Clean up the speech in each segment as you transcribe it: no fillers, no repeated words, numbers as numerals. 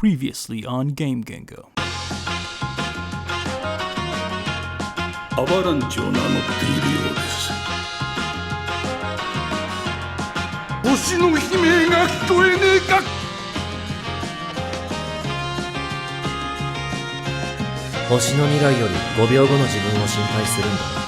Previously on Game Gengo. アバランチを名乗っているようです。星の悲鳴が聞こえねえか。星の未来より5秒後の自分を心配するんだ。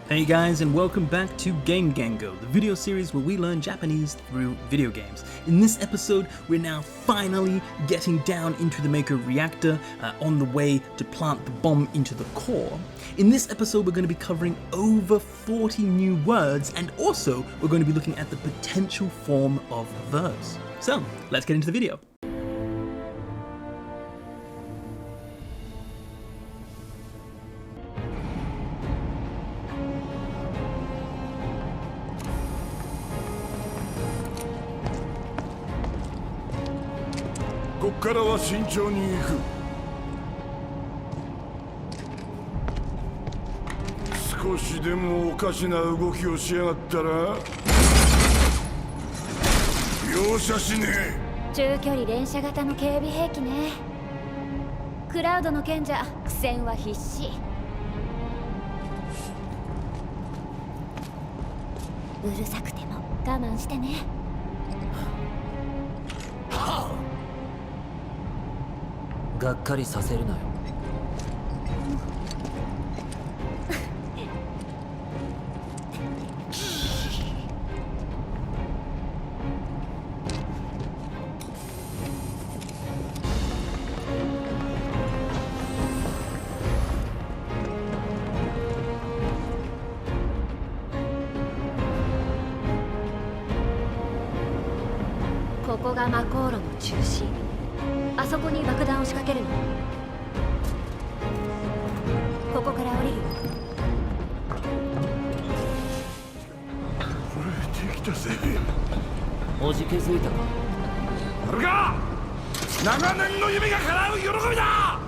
Hey guys, and welcome back to Game Gengo, the video series where we learn Japanese through video games. In this episode, we're now finally getting down into the Mako Reactor, on the way to plant the bomb into the core. In this episode, we're going to be covering over 40 new words, and also we're going to be looking at the potential form of verbs. So, let's get into the video. .こっからは慎重に行く。少しでもおかしな動きをしやがったら容赦しねえ。中距離連射型の警備兵器ね。クラウドの賢者苦戦は必至。うるさくても我慢してね。がっかりさせるなよ。ここが魔航路の中心。あそこに爆弾を仕掛けるの。ここから降りる。これできたぜ。おじけづいたか。あれが長年の夢が叶う喜びだ。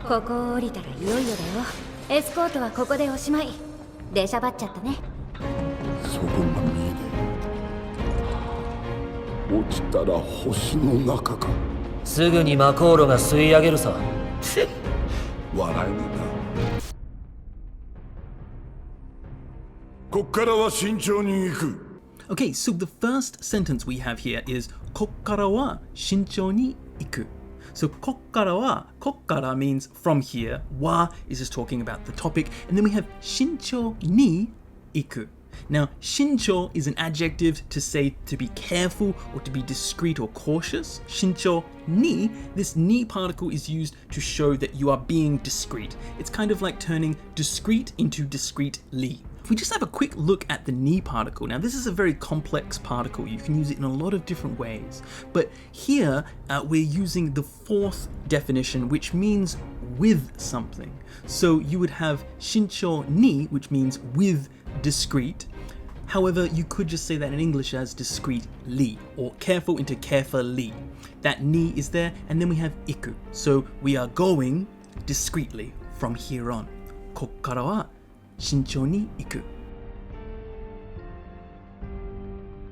ここを降りたらいよいよだよ。エスコートはここでおしまい。出しゃばっちゃったね。そこが見えねえ。落ちたら星の中か。すぐに魔航路が吸い上げるさ。笑えねえな。こっからは慎重に行く。Okay, so the first sentence we have here is こっからは慎重に行く. So こっからは means from here, wa is just talking about the topic, and then we have 慎重に行く. Now, 慎重 is an adjective to say to be careful or to be discreet or cautious. 慎重に, this ni particle is used to show that you are being discreet. It's kind of like turning discreet into discreetly. If we just have a quick look at the ni particle, now this is a very complex particle. You can use it in a lot of different ways. But here, we're using the fourth definition, which means with something. So you would have 慎重に, which means with discreet. However, you could just say that in English as discreetly or careful into carefully. That ni is there, and then we have iku. So we are going discreetly from here on. こっからは慎重に行く。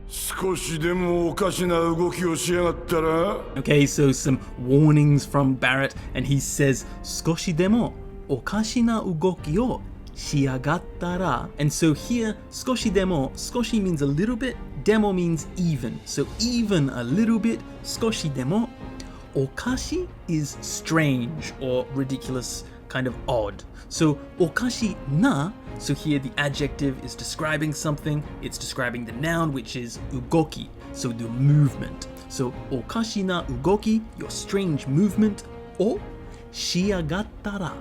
少しでもおかしな動きをしやがったら。Okay, so some warnings from Barrett, and he says 少しでもおかしな動きをしやがったら. And so here, 少しでも, 少し means a little bit, でも means even. So even a little bit, 少しでも. おかし is strange or ridiculous, kind of odd. So おかしな, so here the adjective is describing something, it's describing the noun, which is 動き, so the movement. So おかしな動き, your strange movement, をしやがったら.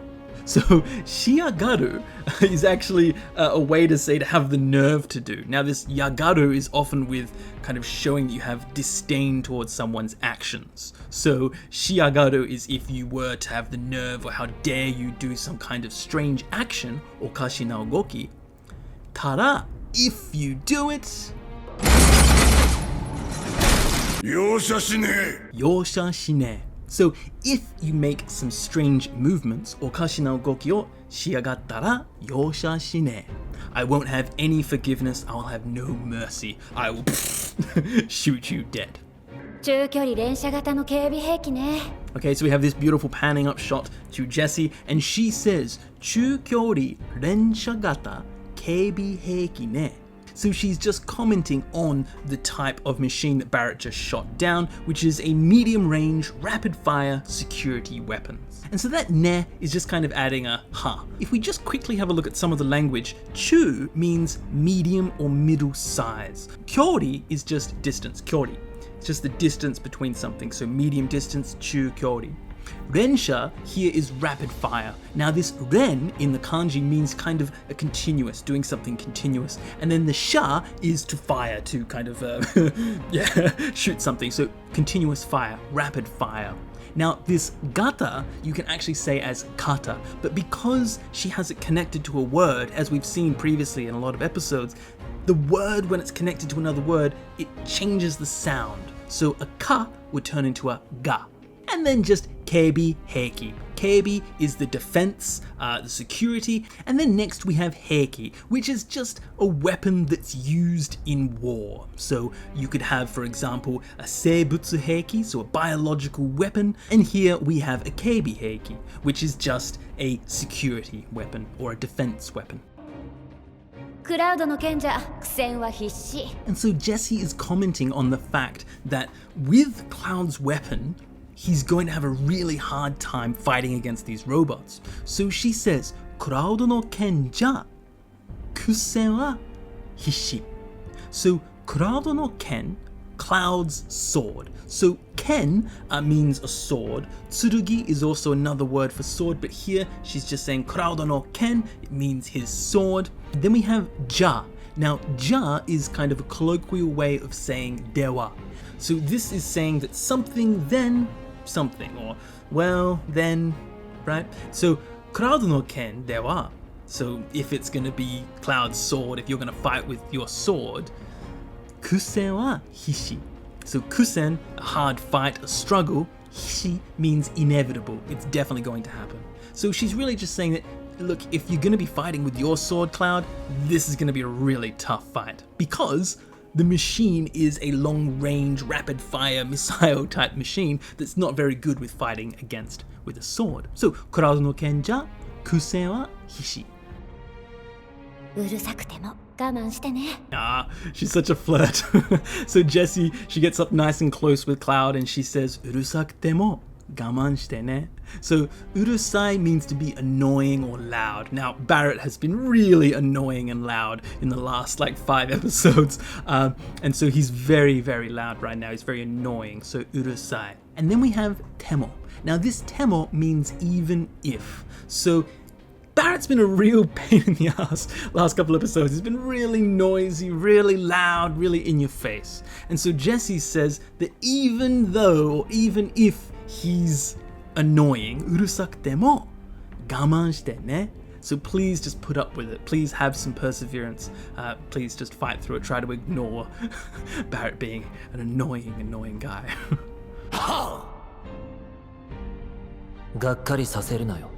So, しやがる is actually a way to say to have the nerve to do. Now, this yagaru is often with kind of showing that you have disdain towards someone's actions. So, しやがる is if you were to have the nerve or how dare you do some kind of strange action, おかしな動き. たら, if you do it, 容赦しねえ。容赦しねえ. So, if you make some strange movements, おかしな動きをしやがったら容赦しねえ. I won't have any forgiveness, I will have no mercy. I will shoot you dead. 中距離連射型の警備兵器ね。 Okay, so we have this beautiful panning up shot to Jessie, and she says, 中距離連射型警備兵器ね. So she's just commenting on the type of machine that Barrett just shot down, which is a medium-range, rapid-fire security weapon. And so that ne is just kind of adding a ha. If we just quickly have a look at some of the language, chu means medium or middle size. Kyori is just distance, kyori. It's just the distance between something, so medium distance, chu kyori. Rensha here is rapid fire. Now this ren in the kanji means kind of a continuous, doing something continuous. And then the sha is to fire, to kind of, shoot something. So continuous fire, rapid fire. Now this gata, you can actually say as kata, but because she has it connected to a word, as we've seen previously in a lot of episodes, the word when it's connected to another word, it changes the sound. So a ka would turn into a ga. And then just keibi heiki. Keibi is the defense, the security, and then next we have heiki, which is just a weapon that's used in war. So you could have, for example, a seibutsu heiki, so a biological weapon, and here we have a keibi heiki, which is just a security weapon or a defense weapon. クラウドの賢者、苦戦は必至。 And so Jessie is commenting on the fact that with Cloud's weapon, he's going to have a really hard time fighting against these robots. So she says, クラウドの剣じゃ苦戦は必至. So クラウドの剣, Cloud's sword. So ken means a sword. Tsurugi is also another word for sword, but here she's just saying クラウドの剣, it means his sword. Then we have ja. Now ja is kind of a colloquial way of saying dewa. So this is saying that something then something, or well then, right? So クラウドの剣では, so if it's going to be Cloud's sword, if you're going to fight with your sword, 苦戦は必至. So 苦戦, a hard fight, a struggle. 必至 means inevitable. It's definitely going to happen. So she's really just saying that, look, if you're going to be fighting with your sword, Cloud, this is going to be a really tough fight. Because the machine is a long-range, rapid-fire, missile-type machine that's not very good with fighting against with a sword. So, クラウドの剣じゃ苦戦は必至. うるさくても我慢してね。 Ah, she's such a flirt. So Jessie, she gets up nice and close with Cloud and she says, うるさくても我慢してね. So, うるさい means to be annoying or loud. Now, Barrett has been really annoying and loud in the last 5 episodes. And so he's very, very loud right now. He's very annoying. So, うるさい. And then we have temo. Now, this temo means even if. So, Barrett's been a real pain in the ass last couple episodes. He's been really noisy, really loud, really in your face. And so Jessie says that even though, or even if he's annoying, うるさくても我慢してね. So please just put up with it. Please have some perseverance. Please just fight through it. Try to ignore Barrett being an annoying guy. がっかりさせるなよ。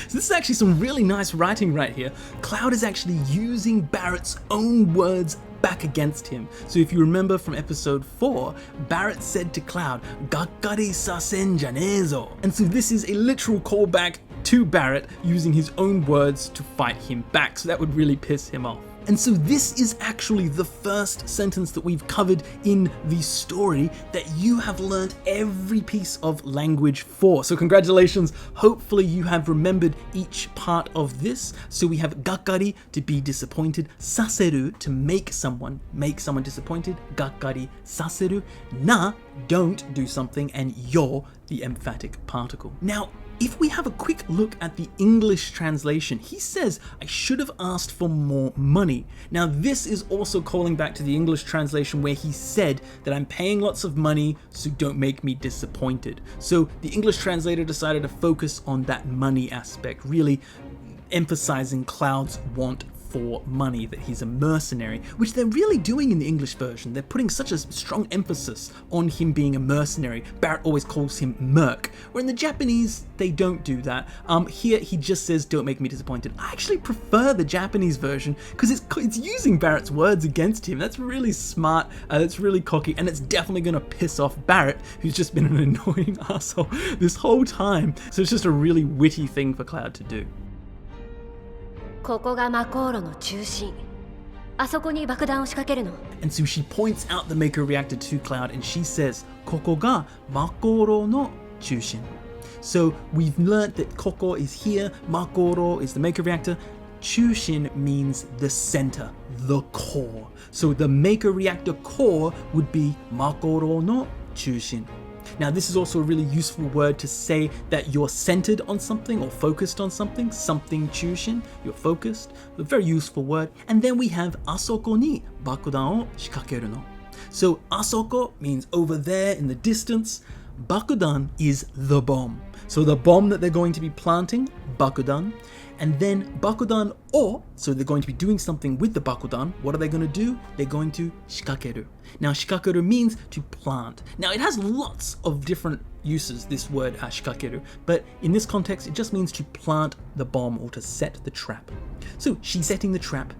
So this is actually some really nice writing right here. Cloud is actually using Barrett's own words back against him. So if you remember from episode 4, Barrett said to Cloud, がっかりさせんじゃねえぞ. And so this is a literal callback to Barrett using his own words to fight him back. So that would really piss him off. And so this is actually the first sentence that we've covered in the story that you have learned every piece of language for. So congratulations. Hopefully you have remembered each part of this. So we have gakkari, to be disappointed, saseru, to make someone disappointed, gakkari, saseru, na, don't do something, and yo, the emphatic particle. Now, if we have a quick look at the English translation, he says, I should have asked for more money. Now, this is also calling back to the English translation where he said that I'm paying lots of money, so don't make me disappointed. So the English translator decided to focus on that money aspect, really emphasizing Cloud's want for money, that he's a mercenary, which they're really doing in the English version. They're putting such a strong emphasis on him being a mercenary. Barrett always calls him Merc, where in the Japanese, they don't do that. Here, he just says, don't make me disappointed. I actually prefer the Japanese version because it's using Barrett's words against him. That's really smart, that's really cocky, and it's definitely going to piss off Barrett, who's just been an annoying asshole this whole time. So it's just a really witty thing for Cloud to do. ここがマコーロの中心。あそこに爆弾を仕掛けるの。And so she points out the Mako Reactor to Cloud and she says, ここがマコーロの中心. So we've learned that Koko is here, Makoro is the Mako Reactor. Chushin means the center, the core. So the Mako Reactor core would be Makoro no Chushin. Now this is also a really useful word to say that you're centered on something or focused on something chushin, you're focused, a very useful word. And then we have asoko ni bakudan o shikakeru no. So asoko means over there in the distance, bakudan is the bomb. So the bomb that they're going to be planting, bakudan. And then bakudan o, so they're going to be doing something with the bakudan. What are they going to do? They're going to shikakeru. Now shikakeru means to plant. Now it has lots of different uses, this word shikakeru, but in this context it just means to plant the bomb or to set the trap. So she's setting the trap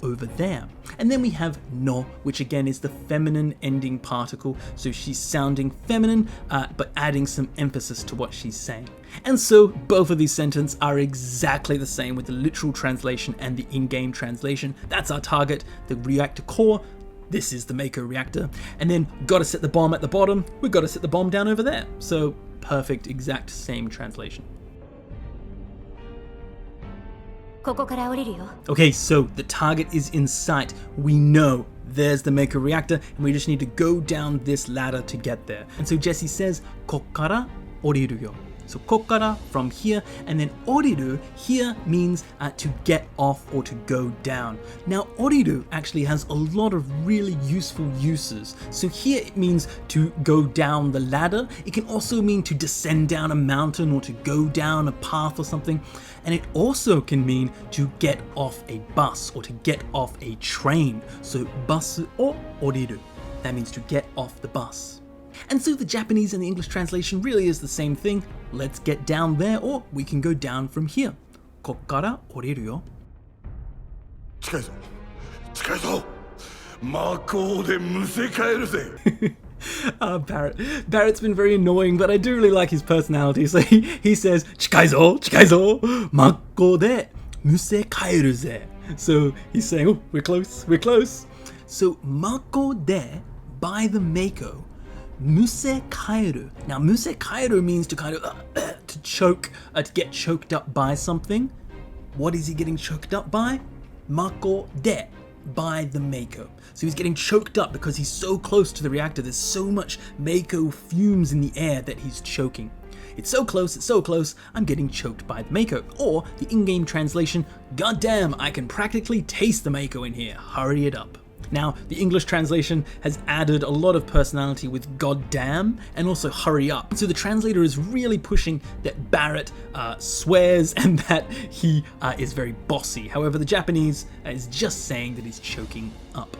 over there. And then we have no, which again is the feminine ending particle. So she's sounding feminine, but adding some emphasis to what she's saying. And so both of these sentences are exactly the same with the literal translation and the in-game translation. That's our target, the reactor core. This is the Mako Reactor. And then gotta set the bomb at the bottom. We've got to set the bomb down over there. So perfect, exact same translation. Okay, so the target is in sight. We know there's the Mako Reactor, and we just need to go down this ladder to get there. And so Jessie says, こっから降りるよ. So こっから from here, and then 降りる here means to get off or to go down. Now 降りる actually has a lot of really useful uses. So here it means to go down the ladder. It can also mean to descend down a mountain or to go down a path or something. And it also can mean to get off a bus or to get off a train. So バスを降りる. That means to get off the bus. And so the Japanese and the English translation really is the same thing. Let's get down there, or we can go down from here. こっから降りるよ. 近いぞ。近いぞ。マコでむせ返るぜ。Barrett's been very annoying, but I do really like his personality. So he says, 近いぞ、近いぞ、マコでむせ返るぜ. So he's saying, oh, we're close, we're close. So マコで by the Mako. Muse kairu. Now, muse kairu means to kind of to choke, to get choked up by something. What is he getting choked up by? Mako de, by the Mako. So he's getting choked up because he's so close to the reactor. There's so much Mako fumes in the air that he's choking. It's so close, I'm getting choked by the Mako. Or the in-game translation, goddamn, I can practically taste the Mako in here. Hurry it up. Now, the English translation has added a lot of personality with goddamn and also hurry up. So the translator is really pushing that Barrett swears and that he is very bossy. However, the Japanese is just saying that he's choking up.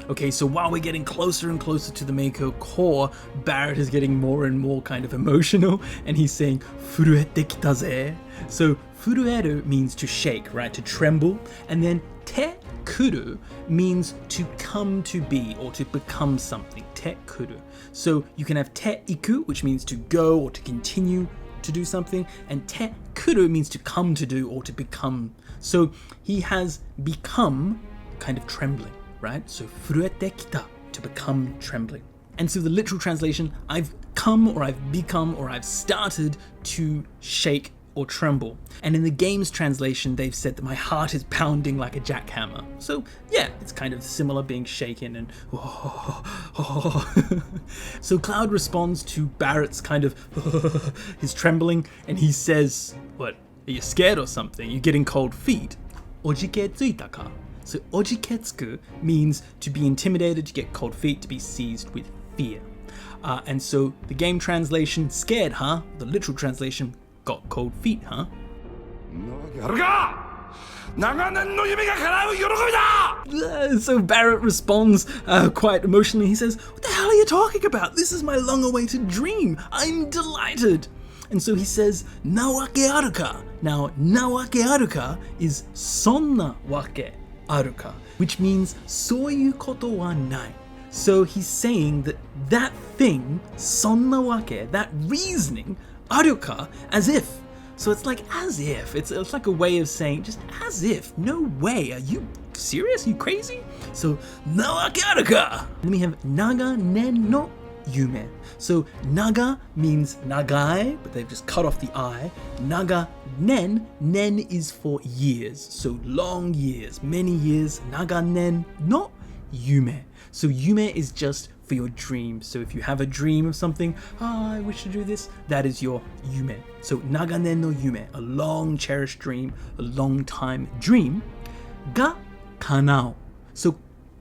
Okay, so while we're getting closer and closer to the Mako core, Barrett is getting more and more kind of emotional, and he's saying, 震えてきたぜ. So, 震える means to shake, right? To tremble. And then, てくる means to come to be or to become something. てくる. So, you can have ていく, which means to go or to continue to do something, and てくる means to come to do or to become. So, he has become kind of trembling, right? So 震えてきた to become trembling. And so the literal translation, I've come or I've become or I've started to shake or tremble. And in the game's translation, they've said that my heart is pounding like a jackhammer. So yeah, it's kind of similar, being shaken and So Cloud responds to Barrett's kind of his trembling, and he says, what, are you scared or something? You're getting cold feet. Ojike tsuita ka? So ojiketsuku means to be intimidated, to get cold feet, to be seized with fear. And so the game translation, scared, huh? The literal translation, got cold feet, huh? So Barrett responds quite emotionally. He says, "What the hell are you talking about? This is my long-awaited dream. I'm delighted." And so he says, "Nawake aruka." Now, nawake aruka is sonna wake aruka, which means soyu koto wa nai. So he's saying that that thing, sonna wake, that reasoning, aruka, as if. So it's like as if. It's like a way of saying just as if. No way. Are you serious? Are you crazy? So nawake aruka. Then we have naga nen no yume. So naga means nagai, but they've just cut off the I. Naga nen, nen is for years. So long years, many years. Naga nen no yume. So yume is just for your dream. So if you have a dream of something, I wish to do this, that is your yume. So naga nen no yume, a long cherished dream, a long time dream. Ga kanao. So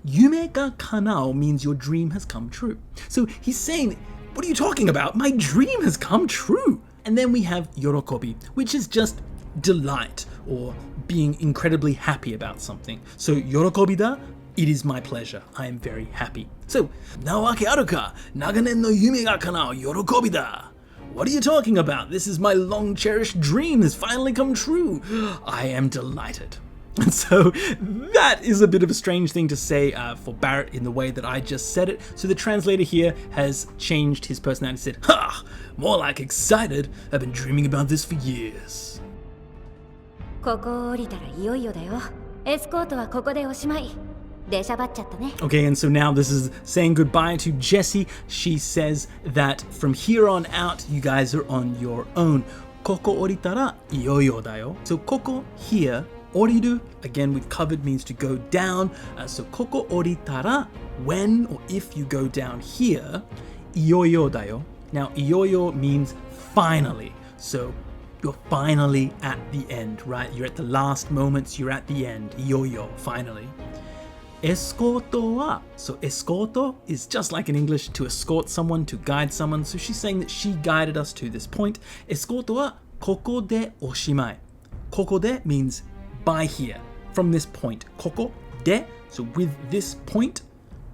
yume ga kanao means your dream has come true. So he's saying, what are you talking about? My dream has come true. And then we have yorokobi, which is just delight or being incredibly happy about something. So yorokobi da, it is my pleasure. I am very happy. So, nawake aruka, naganen no yume ga kanao, yorokobi da. What are you talking about? This is my long cherished dream has finally come true. I am delighted. And so that is a bit of a strange thing to say for Barrett in the way that I just said it. So the translator here has changed his personality and said, "Ha! More like excited. I've been dreaming about this for years." ここ降りたらいよいよだよ。エスコートはここでおしまい。出しゃばっちゃったね。 Okay, and so now this is saying goodbye to Jessie. She says that from here on out, you guys are on your own. ここ降りたらいよいよだよ. So ここ here, oriru, again we've covered means to go down. So ここ降りたら when or if you go down here, いよいよだよ. Now いよいよ means finally. So you're finally at the end, right? You're at the last moments, you're at the end. いよいよ, finally. Escorto wa. So escorto is just like in English, to escort someone, to guide someone. So she's saying that she guided us to this point. Escorto wa koko de oshimai. Koko de means by here, from this point. Koko de, so with this point,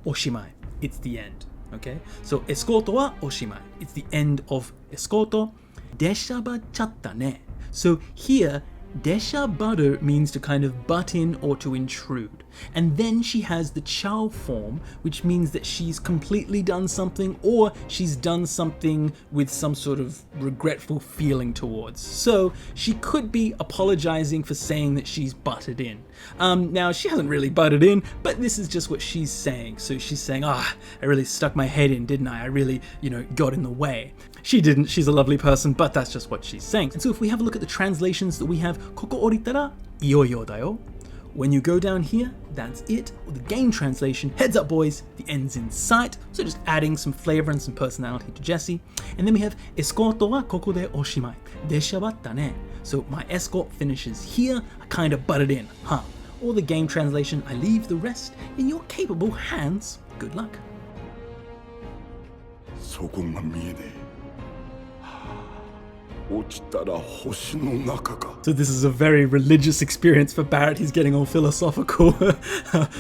oshimai, it's the end. Okay, so escorto wa oshimai, it's the end of escorto. Deshabachatta ne. So here, deshabaru means to kind of butt in or to intrude. And then she has the chao form, which means that she's completely done something or she's done something with some sort of regretful feeling towards. So she could be apologizing for saying that she's butted in. Now, she hasn't really butted in, but this is just what she's saying. So she's saying, I really stuck my head in, didn't I? I really, got in the way. She didn't, she's a lovely person, but that's just what she's saying. And so if we have a look at the translations that we have, koko oritara, iyoyo dayo. When you go down here, that's it. Or the game translation, heads up boys, the end's in sight. So just adding some flavor and some personality to Jessie. And then we have escorto wa koko de oshimai. Deshabatta ne. So my escort finishes here, I kind of butted in, huh? Or the game translation, I leave the rest in your capable hands. Good luck. そこが見えねえ。落ちたら星の中か。 So this is a very religious experience for Barrett. He's getting all philosophical.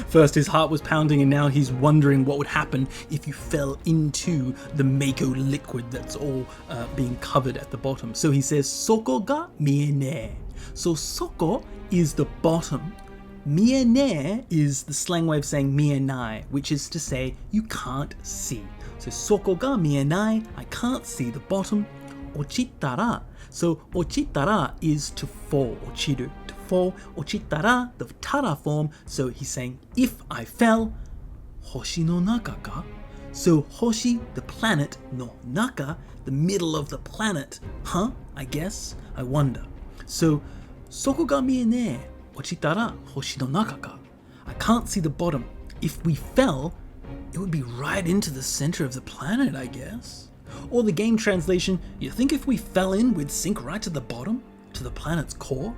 First his heart was pounding and now he's wondering what would happen if you fell into the Mako liquid that's all being covered at the bottom. So he says, Soko ga miene. So soko is the bottom. Miene is the slang way of saying mienai, which is to say you can't see. So soko ga mienai, I can't see the bottom. Ochitara. So ochitara is to fall, ochiru, to fall. Ochitara, the tara form. So he's saying, if I fell, hoshi no naka ka. So hoshi, the planet, no naka, the middle of the planet. Huh? I guess. I wonder. So soko ga miene, ochitara hoshi no naka ka. I can't see the bottom. If we fell, it would be right into the center of the planet, I guess. Or the game translation, you think if we fell in, we'd sink right to the bottom, to the planet's core?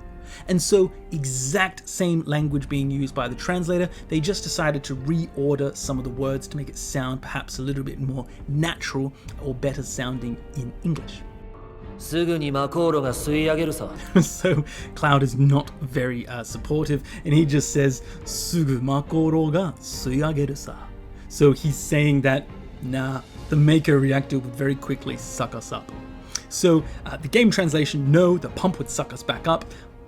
And so, exact same language being used by the translator, they just decided to reorder some of the words to make it sound perhaps a little bit more natural or better sounding in English. すぐにマコーロが吸い上げるさ。 So Cloud is not very supportive, and he just says すぐマコーロが吸い上げるさ. So he's saying that, nah, the Mako Reactor would very quickly suck us up. So the game translation, no, the pump would suck us back up.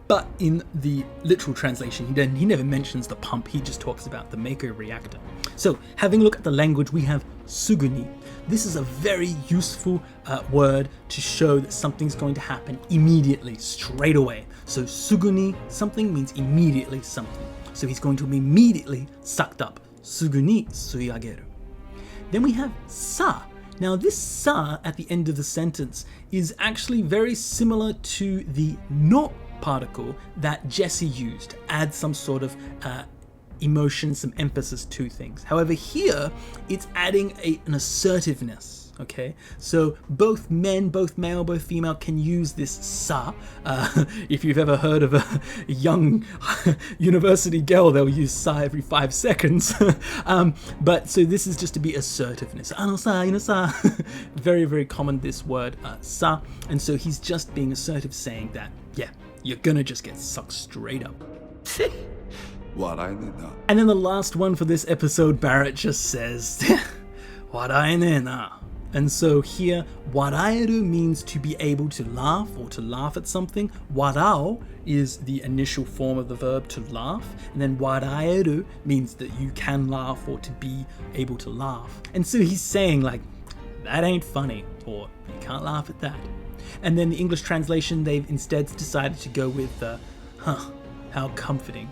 But in the literal translation, he never mentions the pump, he just talks about the Mako Reactor. So, having a look at the language, we have suguni. This is a very useful word to show that something's going to happen immediately, straight away. So, suguni, something means immediately something. So, he's going to be immediately sucked up. Suguni suiageru. Then we have sa. Now, this sa at the end of the sentence is actually very similar to the no particle that Jesse used to add some sort of emotion, some emphasis to things. However, here it's adding an assertiveness. Okay, so both men, both male, both female can use this sa. If you've ever heard of a young university girl, they'll use sa every 5 seconds. But so this is just to be assertiveness. Ano sa, ino sa. Very, very common, this word, sa. And so he's just being assertive, saying that, yeah, you're gonna just get sucked straight up. And then the last one for this episode, Barrett just says, waraene na. And so here, waraeru means to be able to laugh or to laugh at something. Warao is the initial form of the verb to laugh. And then waraeru means that you can laugh or to be able to laugh. And so he's saying like, that ain't funny, or you can't laugh at that. And then the English translation, they've instead decided to go with, how comforting.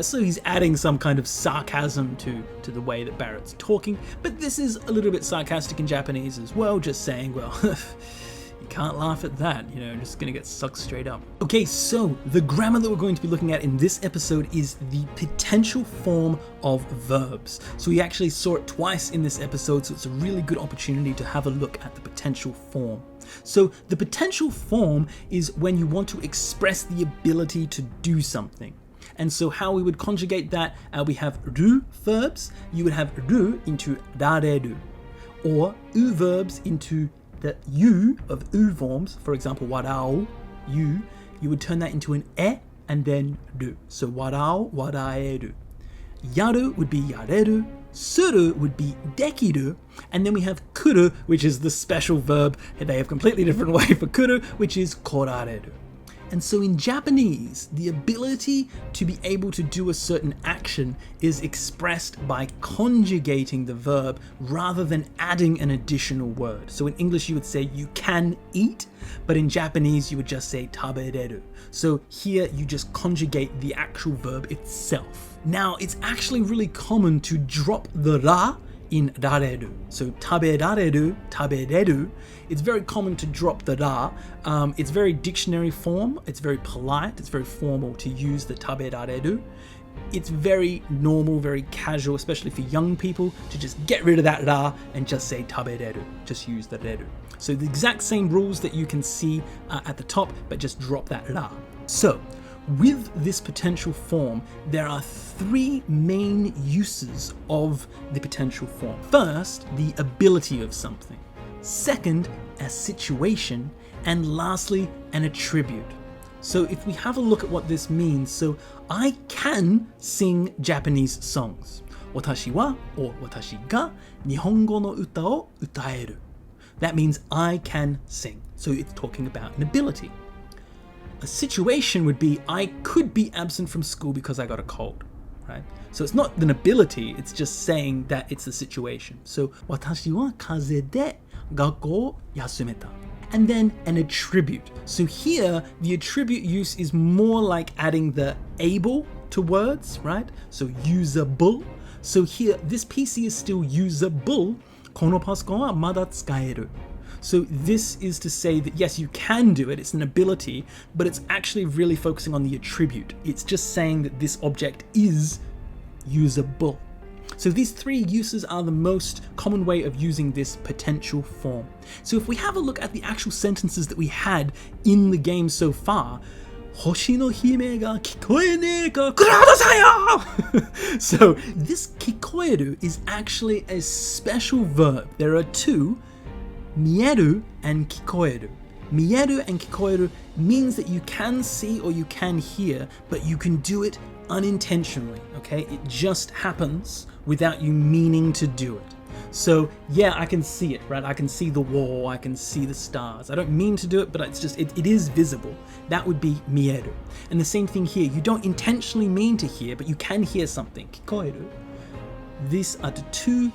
So he's adding some kind of sarcasm to the way that Barrett's talking, but this is a little bit sarcastic in Japanese as well, just saying, well, you can't laugh at that, you know, just gonna get sucked straight up. Okay, so the grammar that we're going to be looking at in this episode is the potential form of verbs. So we actually saw it twice in this episode, so it's a really good opportunity to have a look at the potential form. So the potential form is when you want to express the ability to do something. And so how we would conjugate that, we have ru verbs, you would have ru into rareru, or u verbs into the u of u forms, for example, warao, you would turn that into an e and then ru. So warao, waraeru. Yaru would be yareru, suru would be dekiru, and then we have kuru, which is the special verb. They have a completely different way for kuru, which is korareru. And so in Japanese, the ability to be able to do a certain action is expressed by conjugating the verb rather than adding an additional word. So in English, you would say you can eat, but in Japanese, you would just say tabereru. So here, you just conjugate the actual verb itself. Now, it's actually really common to drop the ra in rareru. So taberareru, tabereru. It's very common to drop the ra. It's very dictionary form. It's very polite. It's very formal to use the taberareru. It's very normal, very casual, especially for young people, to just get rid of that ra and just say tabereru. Just use the reru. So the exact same rules that you can see at the top, but just drop that ra. So with this potential form, there are 3 main uses of the potential form. First, the ability of something. Second, a situation. And lastly, an attribute. So if we have a look at what this means, so I can sing Japanese songs. Watashi wa, or watashi ga, nihongo no uta o utaeru. That means I can sing. So it's talking about an ability. A situation would be, I could be absent from school because I got a cold, right? So it's not an ability, it's just saying that it's a situation. So, watashi wa kaze de gakko o yasumeta. And then an attribute. So here, the attribute use is more like adding the able to words, right? So usable. So here, this PC is still usable. Kono pasokan wa mada tsukaeru. So this is to say that yes, you can do it, it's an ability, but it's actually really focusing on the attribute. It's just saying that this object is usable. So these 3 uses are the most common way of using this potential form. So if we have a look at the actual sentences that we had in the game so far, 星の姫が聞こえねえか、クラウドさんよ! So, this 聞こえる is actually a special verb. There are two, 見える and 聞こえる. 見える and 聞こえる means that you can see or you can hear, but you can do it unintentionally, okay? It just happens without you meaning to do it. So, yeah, I can see it, right? I can see the wall, I can see the stars. I don't mean to do it, but it's just, it is visible. That would be mieru. And the same thing here. You don't intentionally mean to hear, but you can hear something. Kikoeru. These are the two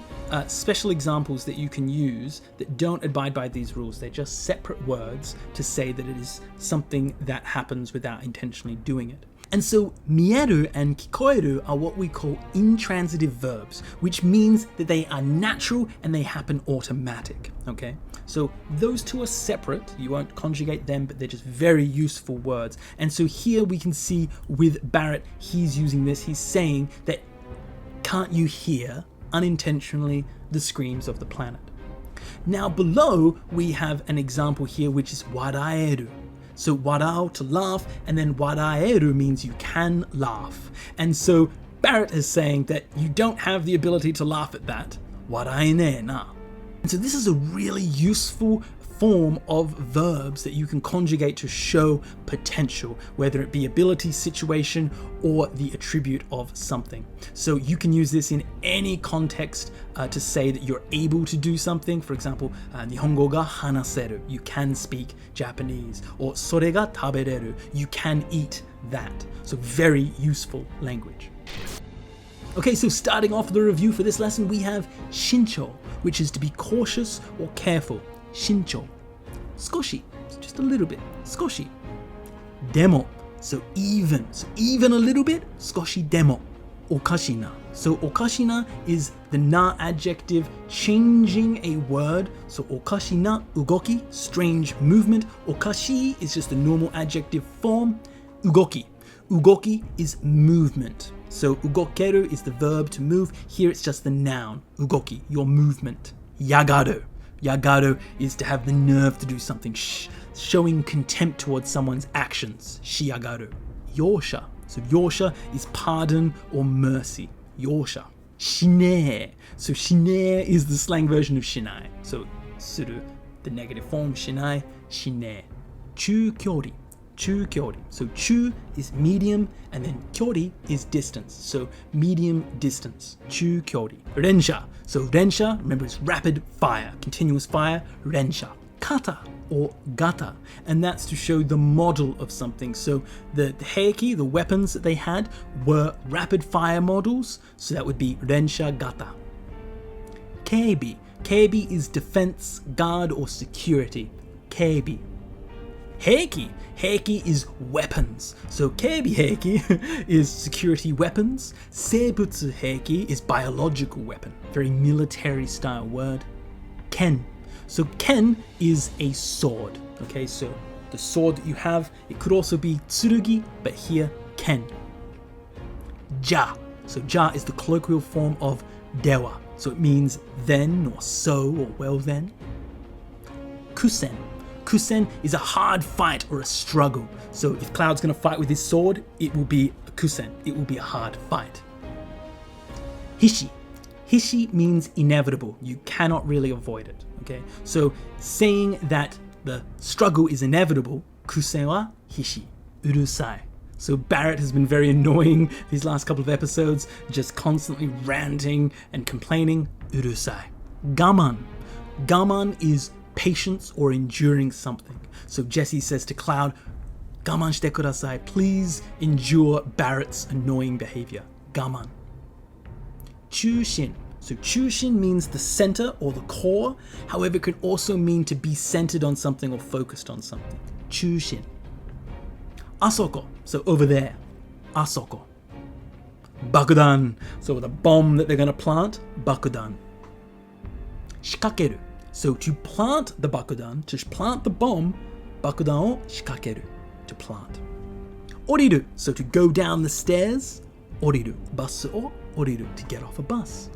special examples that you can use that don't abide by these rules. They're just separate words to say that it is something that happens without intentionally doing it. And so, mieru and kikoeru are what we call intransitive verbs, which means that they are natural and they happen automatic, okay? So those two are separate, you won't conjugate them, but they're just very useful words. And so here we can see with Barrett, he's using this, he's saying that can't you hear, unintentionally, the screams of the planet? Now below, we have an example here, which is waraeru. So warao, to laugh, and then waraeru means you can laugh. And so Barrett is saying that you don't have the ability to laugh at that. Waraene na. And so this is a really useful form of verbs that you can conjugate to show potential, whether it be ability, situation, or the attribute of something. So you can use this in any context to say that you're able to do something. For example, Nihongo ga hanaseru, you can speak Japanese, or sore ga tabereru, you can eat that. So very useful language. Okay, so starting off the review for this lesson, we have shincho, which is to be cautious or careful. Shincho. Skoshi, so just a little bit. Skoshi. Demo, so even a little bit. Skoshi demo. Okashina. So okashina is the na adjective changing a word. So okashina, ugoki, strange movement. Okashi is just the normal adjective form. Ugoki. Ugoki is movement. So ugokeru is the verb to move. Here it's just the noun. Ugoki, your movement. Yagaru. Yagaru is to have the nerve to do something, showing contempt towards someone's actions. Shiagaru. Yosha. So yosha is pardon or mercy. Yosha. Shinee. So shinee is the slang version of shinai. So suru, the negative form, shinai, shinee. Chukyori. Chukyori. So chu is medium and then kyori is distance. So medium distance. Chukyori. Rensha. So rensha, remember, it's rapid fire, continuous fire. Rensha. Kata or gata. And that's to show the model of something. So the heiki, the weapons that they had, were rapid fire models. So that would be rensha gata. Keibi. Keibi is defense, guard or security. Keibi. Heiki. Heiki is weapons. So keibi heiki is security weapons. Seibutsu heiki is biological weapon. Very military style word. Ken. So ken is a sword. Okay, so the sword that you have, it could also be tsurugi, but here ken. Ja. So ja is the colloquial form of dewa. So it means then or so or well then. Kusen. Kusen is a hard fight or a struggle. So if Cloud's going to fight with his sword, it will be a kusen. It will be a hard fight. Hishi. Hishi means inevitable. You cannot really avoid it. Okay. So saying that the struggle is inevitable, kusen wa hishi. Urusai. So Barrett has been very annoying these last couple of episodes, just constantly ranting and complaining. Urusai. Gaman. Gaman is patience or enduring something. So Jesse says to Cloud, gaman shite kudasai, please endure Barrett's annoying behavior. Gaman. Chushin. So chushin means the center or the core. However, it can also mean to be centered on something or focused on something. Chushin. Asoko. So over there. Asoko. Bakudan. So the bomb that they're going to plant. Bakudan. Shikakeru. So to plant the bakudan, to plant the bomb, bakudan o shikakeru, to plant. Oriru, so to go down the stairs, oriru, basu o oriru, to get off a bus.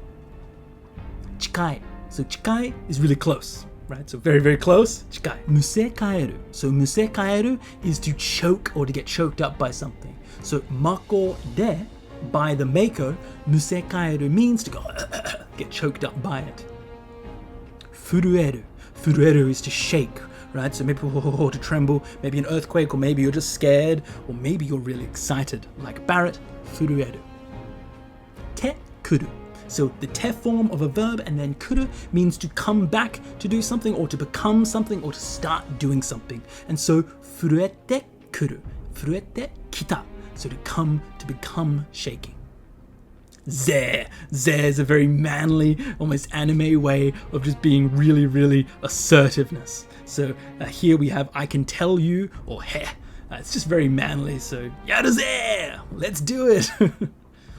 Chikai, so chikai is really close. right? So very, very close. 近い。むせ返る. So むせ返る is to choke or to get choked up by something. So まこで by the Mako, むせ返る means to go get choked up by it. 震える. 震える is to shake, right? So maybe to tremble, maybe an earthquake, or maybe you're just scared, or maybe you're really excited, like Barrett. 震える. てくる. So the te form of a verb and then kuru means to come back to do something or to become something or to start doing something. And so furuete kuru, furuete kita. So to come, to become shaking. Ze is a very manly, almost anime way of just being really, really assertiveness. So here we have I can tell you, or he. It's just very manly. So yada ze, let's do it.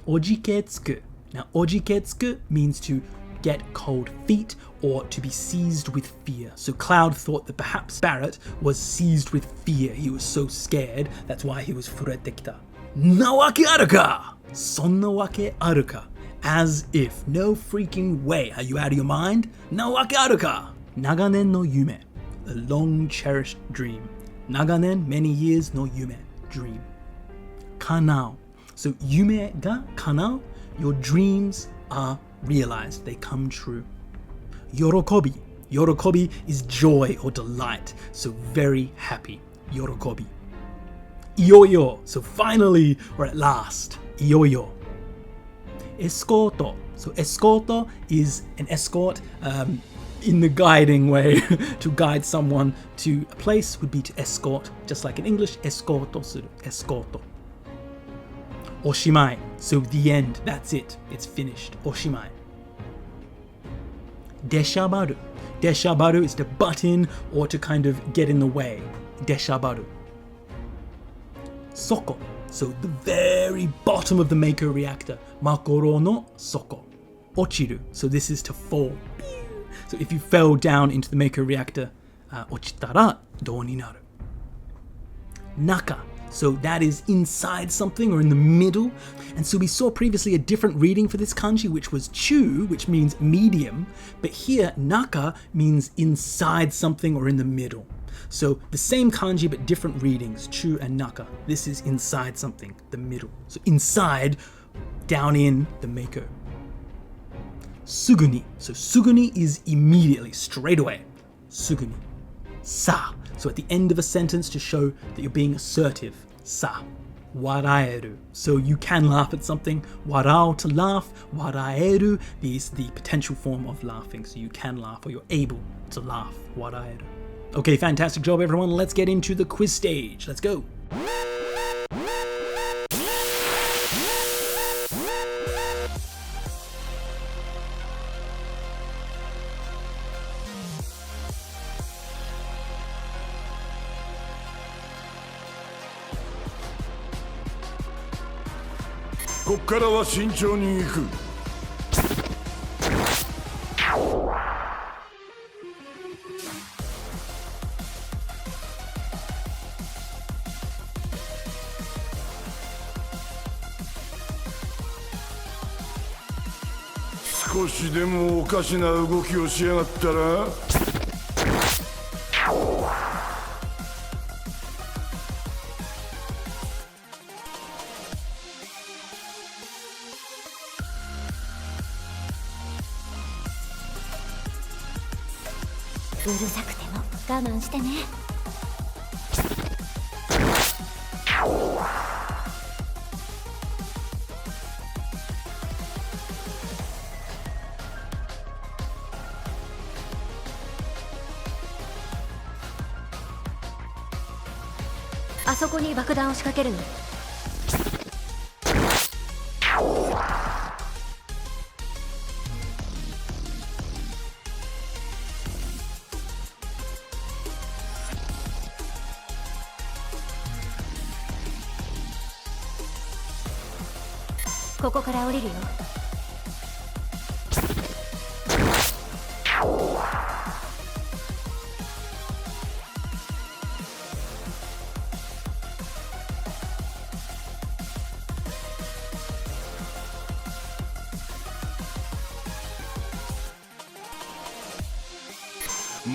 Ojiketsuku. Now, ojiketsuku means to get cold feet or to be seized with fear. So Cloud thought that perhaps Barrett was seized with fear. He was so scared. That's why he was furete kita. Nawake aruka? Sonna wake aruka? As if. No freaking way. Are you out of your mind? Nawake aruka? Naganen no yume. A long cherished dream. Naganen, many years, no yume. Dream. Kanao. So yume ga kanao. Your dreams are realized, they come true. Yorokobi. Yorokobi is joy or delight, so very happy. Yorokobi. Iyoyo. So finally, or at last. Iyoyo. Escorto. So escorto is an escort in the guiding way. To guide someone to a place would be to escort, just like in English, escorto suru. Escorto. Oshimai. So the end. That's it. It's finished. Oshimai. Deshabaru. Deshabaru is to butt in or to kind of get in the way. Deshabaru. Soko. So the very bottom of the Mako Reactor. Makoro no soko. Ochiru. So this is to fall. So if you fell down into the Mako Reactor, ochitara dou ni naru. Naka. So that is inside something or in the middle. And so we saw previously a different reading for this kanji, which was chu, which means medium. But here, naka means inside something or in the middle. So the same kanji, but different readings, chu and naka. This is inside something, the middle. So inside, down in the Mako. Suguni. So suguni is immediately, straight away. Suguni. Sa. So at the end of a sentence to show that you're being assertive. Sa. Waraeru. So you can laugh at something. Warao, to laugh. Waraeru is the potential form of laughing. So you can laugh or you're able to laugh. Waraeru. Okay, fantastic job everyone. Let's get into the quiz stage. Let's go.こっからは慎重に行く。少しでもおかしな動きをしやがったらうるさくても我慢してね。あそこに爆弾を仕掛けるの。ここから降りるよ。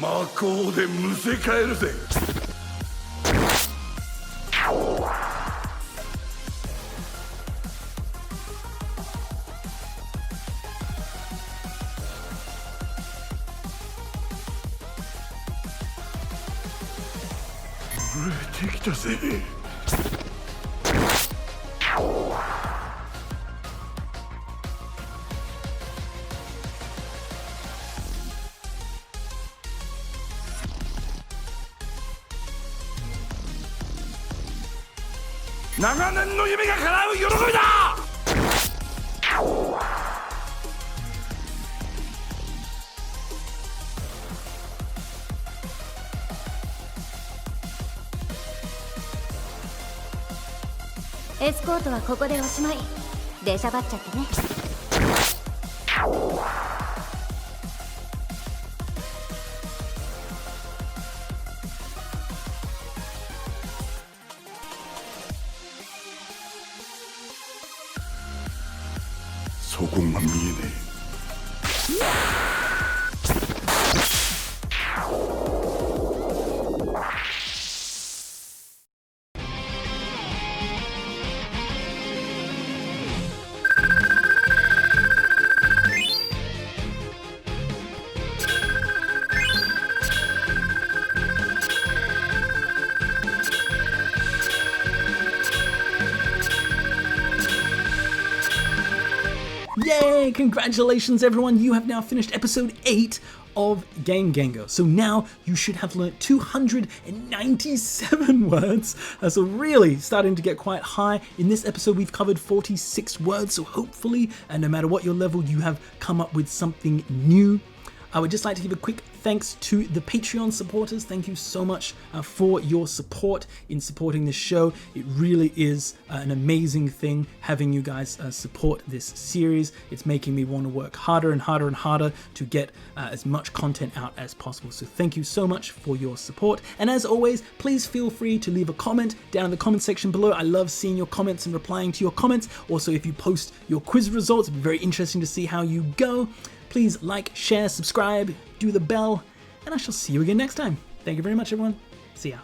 魔法でむせ返るぜ。できたぜ。長年の夢が叶う喜びだ。エスコートはここでおしまい。出しゃばっちゃってね。そこが見えねえ。Yay! Congratulations, everyone! You have now finished episode 8 of Game Gengo. So now you should have learnt 297 words. So really starting to get quite high. In this episode, we've covered 46 words. So hopefully, and no matter what your level, you have come up with something new. I would just like to give a quick thanks to the Patreon supporters. Thank you so much for your support in supporting this show. It really is an amazing thing having you guys support this series. It's making me want to work harder and harder and harder to get as much content out as possible. So thank you so much for your support. And as always, please feel free to leave a comment down in the comment section below. I love seeing your comments and replying to your comments. Also, if you post your quiz results, it'd be very interesting to see how you go. Please like, share, subscribe, do the bell, and I shall see you again next time. Thank you very much, everyone. See ya.